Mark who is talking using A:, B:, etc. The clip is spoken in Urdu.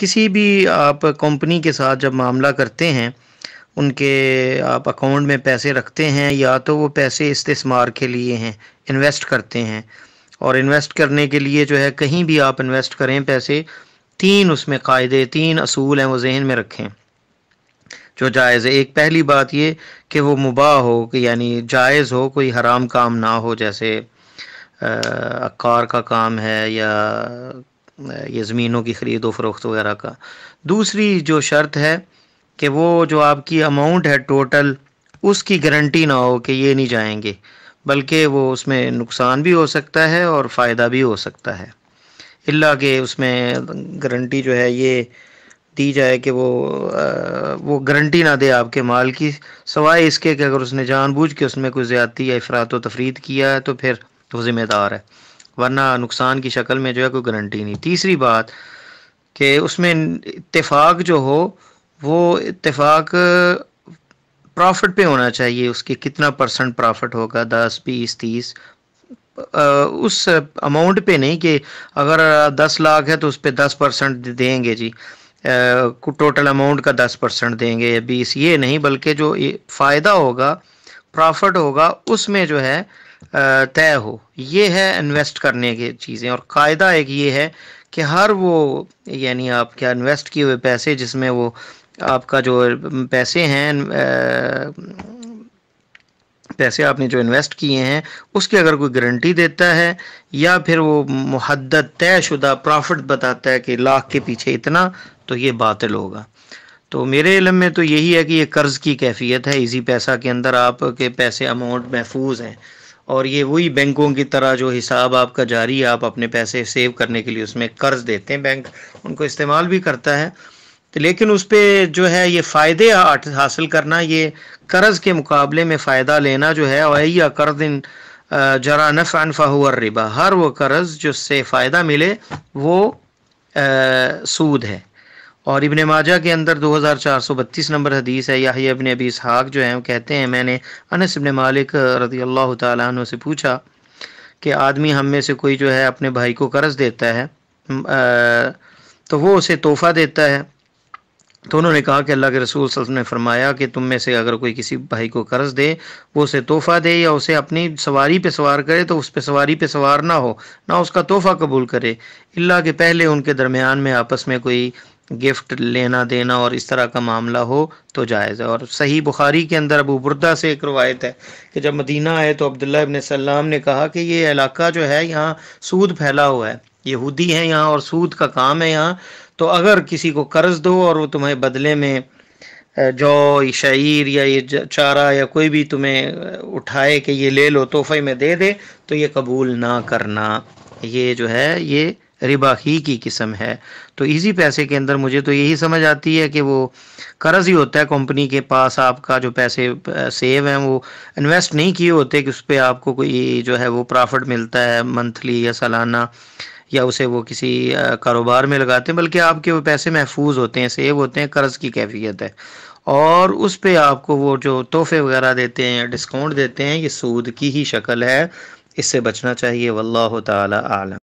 A: کسی بھی آپ کمپنی کے ساتھ جب معاملہ کرتے ہیں، ان کے آپ اکاؤنٹ میں پیسے رکھتے ہیں، یا تو وہ پیسے استثمار کے لیے ہیں، انویسٹ کرتے ہیں، اور انویسٹ کرنے کے لیے جو ہے کہیں بھی آپ انویسٹ کریں پیسے، تین اس میں قاعدے، تین اصول ہیں، وہ ذہن میں رکھیں جو جائز ہے۔ ایک پہلی بات یہ کہ وہ مباح ہو، کہ یعنی جائز ہو، کوئی حرام کام نہ ہو، جیسے عقار کا کام ہے یا یہ زمینوں کی خرید و فروخت وغیرہ کا۔ دوسری جو شرط ہے کہ وہ جو آپ کی اماؤنٹ ہے ٹوٹل، اس کی گارنٹی نہ ہو کہ یہ نہیں جائیں گے، بلکہ وہ اس میں نقصان بھی ہو سکتا ہے اور فائدہ بھی ہو سکتا ہے، الا کہ اس میں گارنٹی جو ہے یہ دی جائے کہ وہ گارنٹی نہ دے آپ کے مال کی، سوائے اس کے کہ اگر اس نے جان بوجھ کے اس میں کوئی زیادتی یا افراط و تفرید کیا ہے تو پھر وہ ذمہ دار ہے، ورنہ نقصان کی شکل میں جو ہے کوئی گارنٹی نہیں۔ تیسری بات کہ اس میں اتفاق جو ہو، وہ اتفاق پرافٹ پہ ہونا چاہیے، اس کے کتنا پرسنٹ پرافٹ ہوگا، 10 20 30، اس اماؤنٹ پہ نہیں کہ اگر 10 لاکھ ہے تو اس پہ 10% دیں گے جی، ٹوٹل اماؤنٹ کا 10% دیں گے یا 20، یہ نہیں، بلکہ جو فائدہ ہوگا، پرافٹ ہوگا، اس میں جو ہے طے ہو۔ یہ ہے انویسٹ کرنے کی چیزیں، اور قاعدہ ایک یہ ہے کہ ہر وہ یعنی آپ کیا انویسٹ کیے ہوئے پیسے، جس میں وہ آپ کا جو پیسے ہیں، پیسے آپ نے جو انویسٹ کیے ہیں، اس کی اگر کوئی گارنٹی دیتا ہے یا پھر وہ محدد طے شدہ پرافٹ بتاتا ہے کہ لاکھ کے پیچھے اتنا، تو یہ باطل ہوگا۔ تو میرے علم میں تو یہی ہے کہ یہ قرض کی کیفیت ہے، ایزی پیسہ کے اندر آپ کے پیسے اماؤنٹ محفوظ ہیں، اور یہ وہی بینکوں کی طرح جو حساب آپ کا جاری ہے، آپ اپنے پیسے سیو کرنے کے لیے اس میں قرض دیتے ہیں، بینک ان کو استعمال بھی کرتا ہے، لیکن اس پہ جو ہے یہ فائدے حاصل کرنا، یہ قرض کے مقابلے میں فائدہ لینا جو ہے، وَأَيَّ قَرْضٍ جَرَى نَفْعًا فَهُوَ الرِّبَا، ہر وہ قرض جس سے فائدہ ملے وہ سود ہے۔ اور ابن ماجہ کے اندر 2432 نمبر حدیث ہے، یحییٰ ابن ابی اسحاق جو ہیں وہ کہتے ہیں، میں نے انس بن مالک رضی اللہ تعالیٰ عنہ سے پوچھا کہ آدمی ہم میں سے کوئی جو ہے اپنے بھائی کو قرض دیتا ہے تو وہ اسے تحفہ دیتا ہے، تو انہوں نے کہا کہ اللہ کے رسول صلی اللہ علیہ وسلم نے فرمایا کہ تم میں سے اگر کوئی کسی بھائی کو قرض دے، وہ اسے تحفہ دے یا اسے اپنی سواری پہ سوار کرے، تو اس پہ سواری پہ سوار نہ ہو، نہ اس کا تحفہ قبول کرے، الا کہ پہلے ان کے درمیان میں آپس میں کوئی گفٹ لینا دینا اور اس طرح کا معاملہ ہو تو جائز ہے۔ اور صحیح بخاری کے اندر ابو بردہ سے ایک روایت ہے کہ جب مدینہ آئے تو عبداللہ ابن سلام نے کہا کہ یہ علاقہ جو ہے یہاں سود پھیلا ہوا ہے، یہودی ہیں یہاں اور سود کا کام ہے یہاں، تو اگر کسی کو قرض دو اور وہ تمہیں بدلے میں جو شعیر یا یہ چارہ یا کوئی بھی تمہیں اٹھائے کہ یہ لے لو تحفے میں دے دے، تو یہ قبول نہ کرنا، یہ جو ہے یہ ربا ہی کی قسم ہے۔ تو ایزی پیسے کے اندر مجھے تو یہی سمجھ آتی ہے کہ وہ قرض ہی ہوتا ہے کمپنی کے پاس، آپ کا جو پیسے سیو ہیں وہ انویسٹ نہیں کیے ہوتے کہ اس پہ آپ کو کوئی جو ہے وہ پرافٹ ملتا ہے منتھلی یا سالانہ، یا اسے وہ کسی کاروبار میں لگاتے ہیں، بلکہ آپ کے وہ پیسے محفوظ ہوتے ہیں، سیو ہوتے ہیں، قرض کی کیفیت ہے، اور اس پہ آپ کو وہ جو تحفے وغیرہ دیتے ہیں یا ڈسکاؤنٹ دیتے ہیں، یہ سود کی ہی شکل ہے، اس سے بچنا چاہیے۔ واللہ تعالی اعلم۔